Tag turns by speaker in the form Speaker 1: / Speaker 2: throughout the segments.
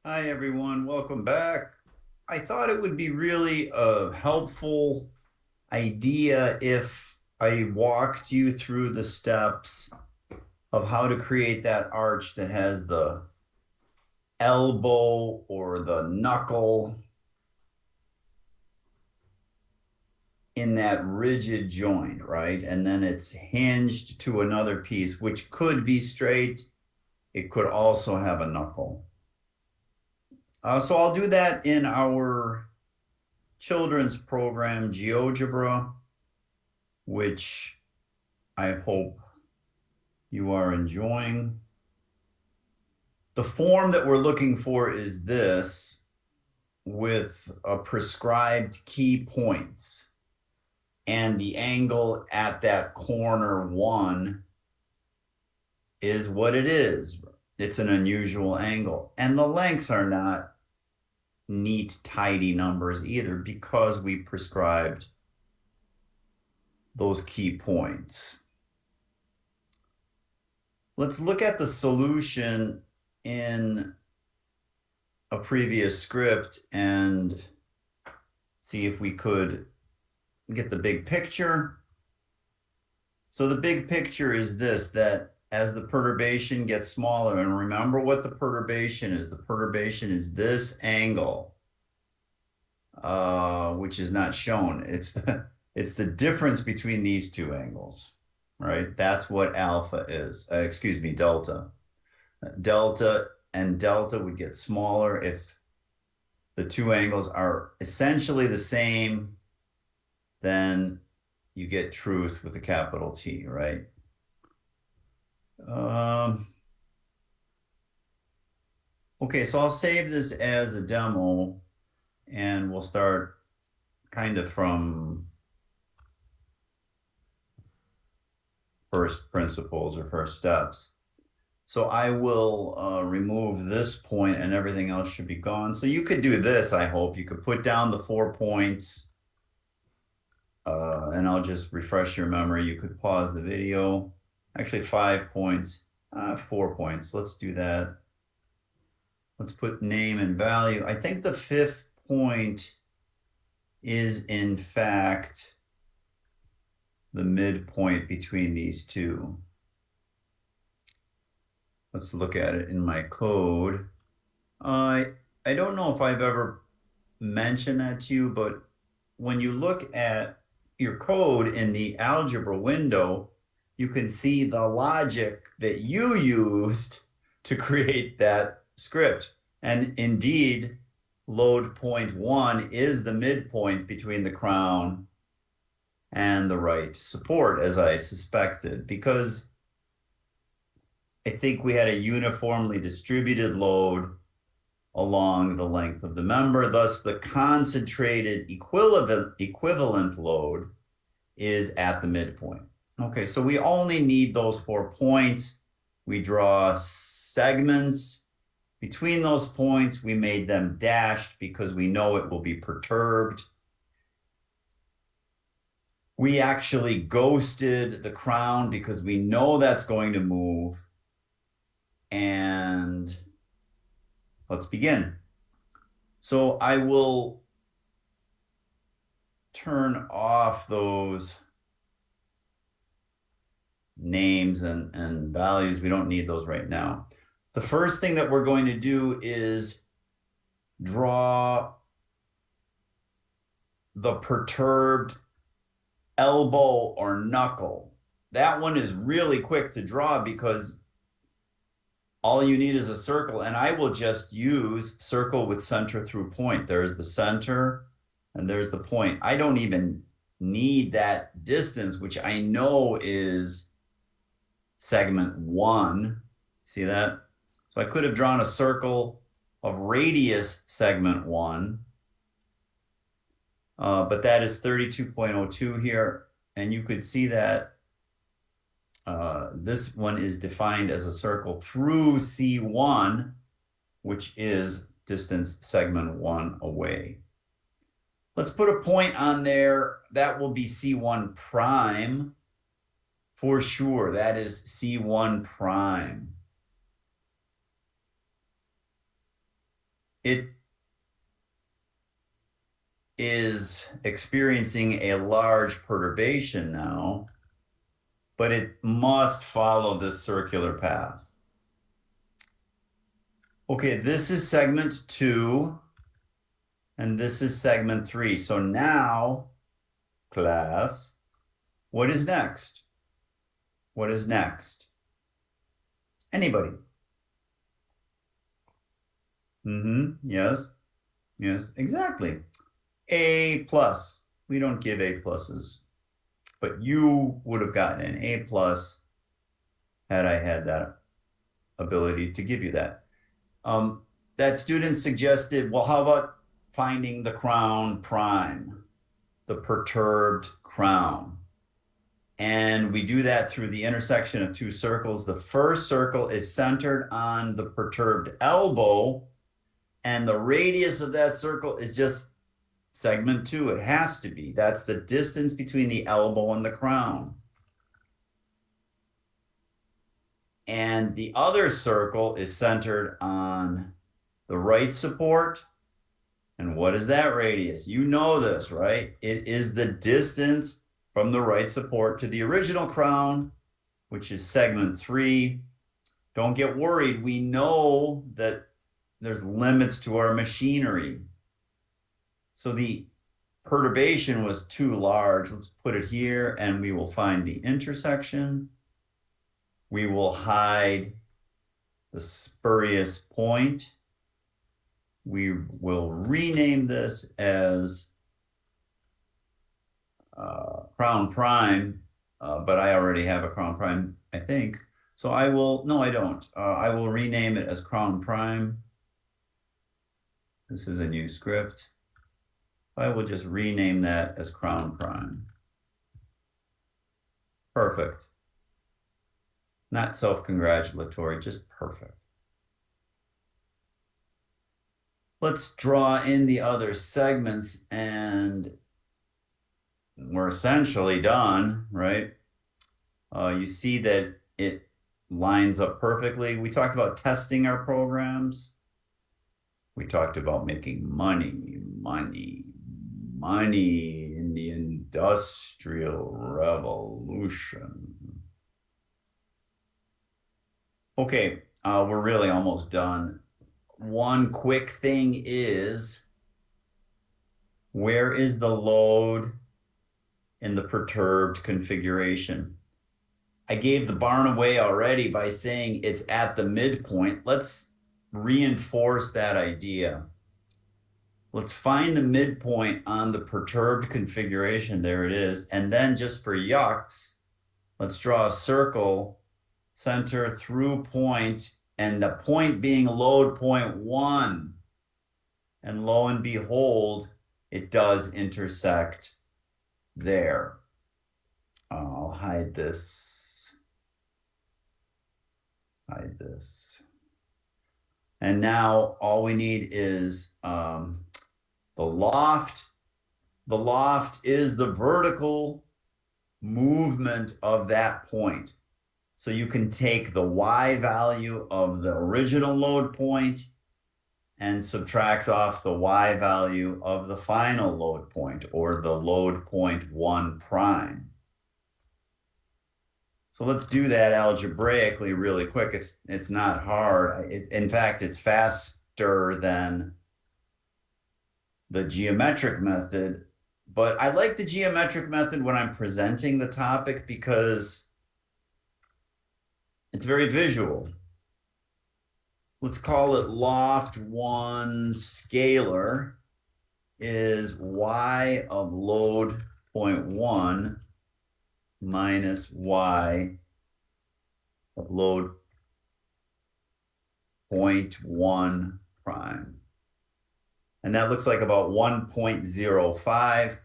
Speaker 1: Hi, everyone. Welcome back. I thought it would be really a helpful idea if I walked you through the steps of how to create that arch that has the elbow or the knuckle in that rigid joint, right? And then it's hinged to another piece, which could be straight. It could also have a knuckle. So I'll do that in our children's program, GeoGebra, which I hope you are enjoying. The form that we're looking for is this with a prescribed key points and the angle at that corner one is what it is. It's an unusual angle. And the lengths are not neat, tidy numbers either because we prescribed those key points. Let's look at the solution in a previous script and see if we could get the big picture. So the big picture is this, that as the perturbation gets smaller, and remember what the perturbation is. The perturbation is this angle, which is not shown. It's the difference between these two angles, right? That's what alpha is. Excuse me, delta. Delta and delta would get smaller if the two angles are essentially the same, then you get truth with a capital T, right? Okay, so I'll save this as a demo and we'll start kind of from first principles or first steps. So I will remove this point and everything else should be gone. So you could do this, I hope. You could put down the 4 points and I'll just refresh your memory. You could pause the video. Actually, 5 points, 4 points. Let's do that. Let's put name and value. I think the 5th point is in fact the midpoint between these two. Let's look at it in my code. I don't know if I've ever mentioned that to you, but when you look at your code in the algebra window, you can see the logic that you used to create that script. And indeed, load point 1 is the midpoint between the crown and the right support, as I suspected, because I think we had a uniformly distributed load along the length of the member. Thus, the concentrated equivalent load is at the midpoint. Okay, so we only need those 4 points. We draw segments between those points. We made them dashed because we know it will be perturbed. We actually ghosted the crown because we know that's going to move. And let's begin. So I will turn off those names and values. We don't need those right now. The first thing that we're going to do is draw the perturbed elbow or knuckle. That one is really quick to draw because all you need is a circle, and I will just use circle with center through point. There's the center and there's the point. I don't even need that distance, which I know is segment 1. See that? So I could have drawn a circle of radius segment 1, but that is 32.02 here. And you could see that this one is defined as a circle through C1, which is distance segment 1 away. Let's put a point on there. That will be C1 prime for sure. That is C1 prime. it is experiencing a large perturbation now, but it must follow this circular path. Okay, this is segment 2, and this is segment 3. So now, class, what is next? What is next? Anybody? Yes. Yes, exactly. A plus. We don't give A pluses, but you would have gotten an A plus had I had that ability to give you that. That student suggested, well, how about finding the crown prime, the perturbed crown? And we do that through the intersection of two circles. The first circle is centered on the perturbed elbow, and the radius of that circle is just segment 2. It has to be. That's the distance between the elbow and the crown. And the other circle is centered on the right support. And what is that radius? You know this, right? It is the distance from the right support to the original crown, which is segment 3. Don't get worried. We know that there's limits to our machinery. So the perturbation was too large. Let's put it here, and we will find the intersection. We will hide the spurious point. We will rename this as crown prime, but I already have a crown prime, I think. So I will, no, I don't. I will rename it as crown prime. This is a new script. I will just rename that as crown prime. Perfect. Not self-congratulatory, just perfect. Let's draw in the other segments, and we're essentially done, right? You see that it lines up perfectly. We talked about testing our programs. We talked about making money in the Industrial Revolution. Okay, we're really almost done. One quick thing is, where is the load in the perturbed configuration? I gave the barn away already by saying it's at the midpoint. Let's reinforce that idea. Let's find the midpoint on the perturbed configuration. There it is. And then just for yucks, let's draw a circle, center through point, and the point being load point 1. And lo and behold, it does intersect there. I'll hide this. Hide this. And now all we need is the loft. The loft is the vertical movement of that point. So you can take the Y value of the original load point and subtract off the Y value of the final load point, or the load point 1 prime. So let's do that algebraically really quick. It's not hard. In fact, it's faster than the geometric method. But I like the geometric method when I'm presenting the topic because it's very visual. Let's call it loft 1 scalar is Y of load point 1 minus Y of load point 1 prime. And that looks like about 1.05.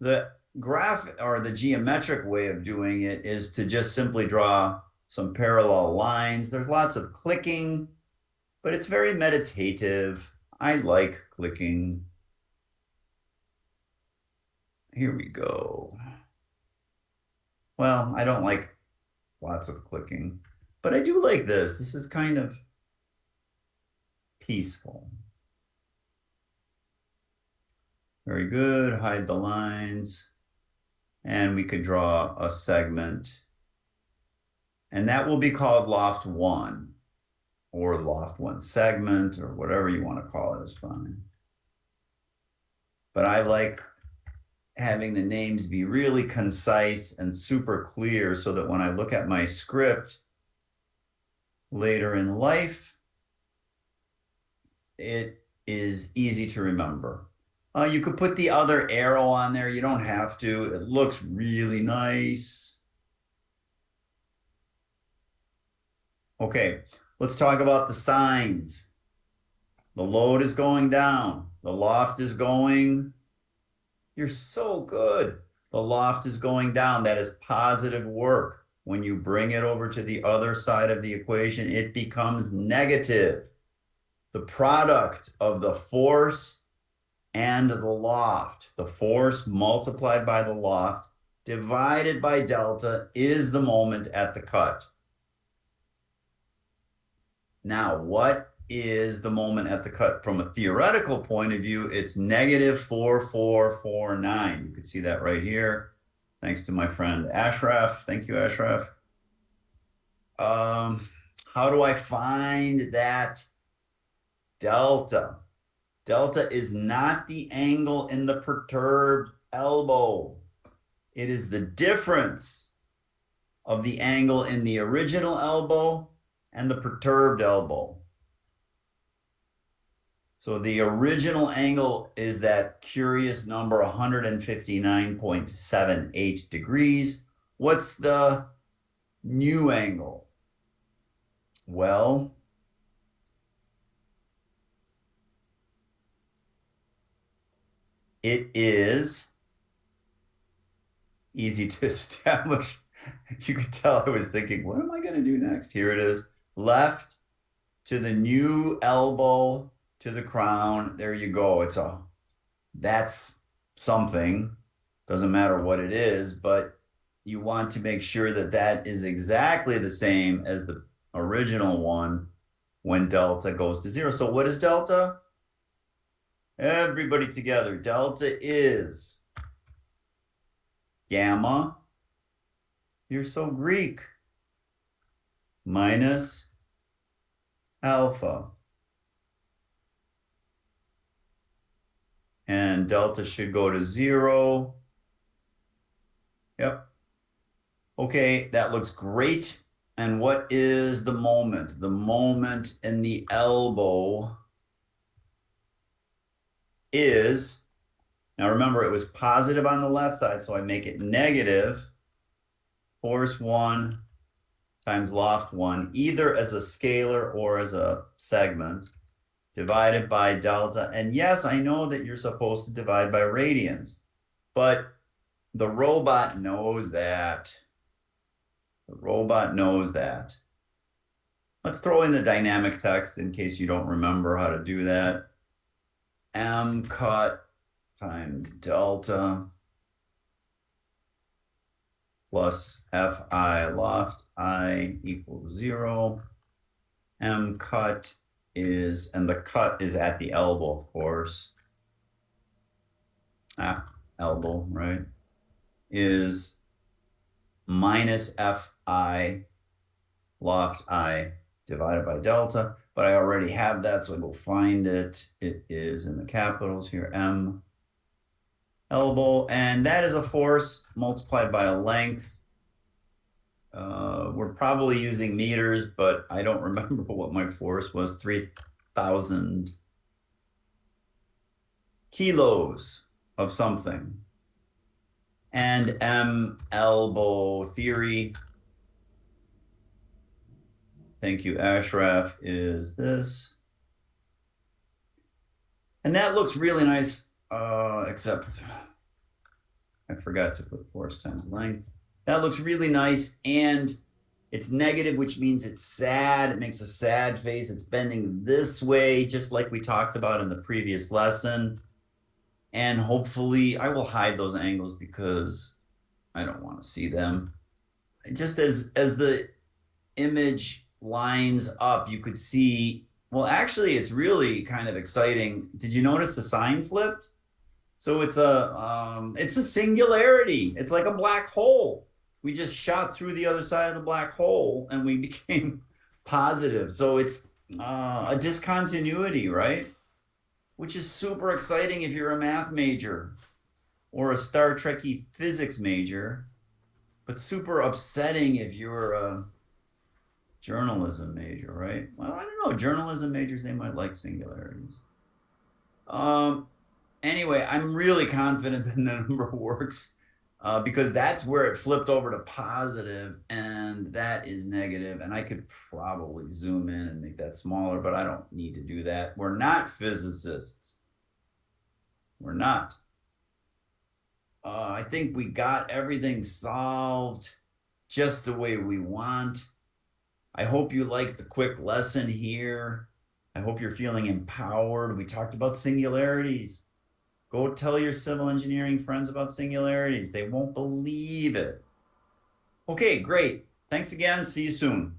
Speaker 1: The graph, or the geometric way of doing it, is to just simply draw some parallel lines. There's lots of clicking, but it's very meditative. I like clicking. Here we go. Well, I don't like lots of clicking, but I do like this. This is kind of peaceful. Very good. Hide the lines. And we could draw a segment. And that will be called loft 1 or loft 1 segment or whatever you want to call it is fine. But I like having the names be really concise and super clear so that when I look at my script later in life, it is easy to remember. You could put the other arrow on there. You don't have to. It looks really nice. Okay, let's talk about the signs. The load is going down. The loft is going. You're so good. The loft is going down. That is positive work. When you bring it over to the other side of the equation, it becomes negative. The product of the force and the loft, the force multiplied by the loft divided by delta is the moment at the cut. Now, what is the moment at the cut? From a theoretical point of view, it's negative 4449. You can see that right here. Thanks to my friend Ashraf. Thank you, Ashraf. How do I find that delta? Delta is not the angle in the perturbed elbow. It is the difference of the angle in the original elbow and the perturbed elbow. So the original angle is that curious number 159.78 degrees. What's the new angle? Well, it is easy to establish. You could tell I was thinking, what am I going to do next? Here it is. Left to the new elbow to the crown. There you go. That's something. Doesn't matter what it is, but you want to make sure that that is exactly the same as the original one when delta goes to 0. So what is delta? Everybody together. Delta is gamma. You're so Greek. Minus alpha. And delta should go to 0. Yep. Okay, that looks great. And what is the moment? The moment in the elbow is, now remember it was positive on the left side, so I make it negative force 1 times loft 1, either as a scalar or as a segment, divided by delta. And yes, I know that you're supposed to divide by radians, but the robot knows that. The robot knows that. Let's throw in the dynamic text in case you don't remember how to do that. M cut times delta plus Fi loft I equals 0. M cut is, and the cut is at the elbow, of course. Elbow, right? Is minus Fi loft I divided by delta, but I already have that, so I will find it. It is in the capitals here, M elbow, and that is a force multiplied by a length. We're probably using meters, but I don't remember what my force was, 3,000 kilos of something. And M elbow theory, thank you, Ashraf, is this. And that looks really nice, except I forgot to put force times length. That looks really nice, and it's negative, which means it's sad. It makes a sad face. It's bending this way, just like we talked about in the previous lesson. And hopefully, I will hide those angles because I don't want to see them. Just as the image lines up, you could see, well, actually, it's really kind of exciting. Did you notice the sign flipped? So it's a singularity. It's like a black hole. We just shot through the other side of the black hole and we became positive. So it's a discontinuity, right? Which is super exciting if you're a math major or a Star Trekky physics major, but super upsetting if you're a journalism major, right? Well, I don't know. Journalism majors, they might like singularities. Um, anyway, I'm really confident that the number works because that's where it flipped over to positive, and that is negative. And I could probably zoom in and make that smaller, but I don't need to do that. We're not physicists. We're not. I think we got everything solved just the way we want. I hope you liked the quick lesson here. I hope you're feeling empowered. We talked about singularities. Go tell your civil engineering friends about singularities. They won't believe it. Okay, great. Thanks again. See you soon.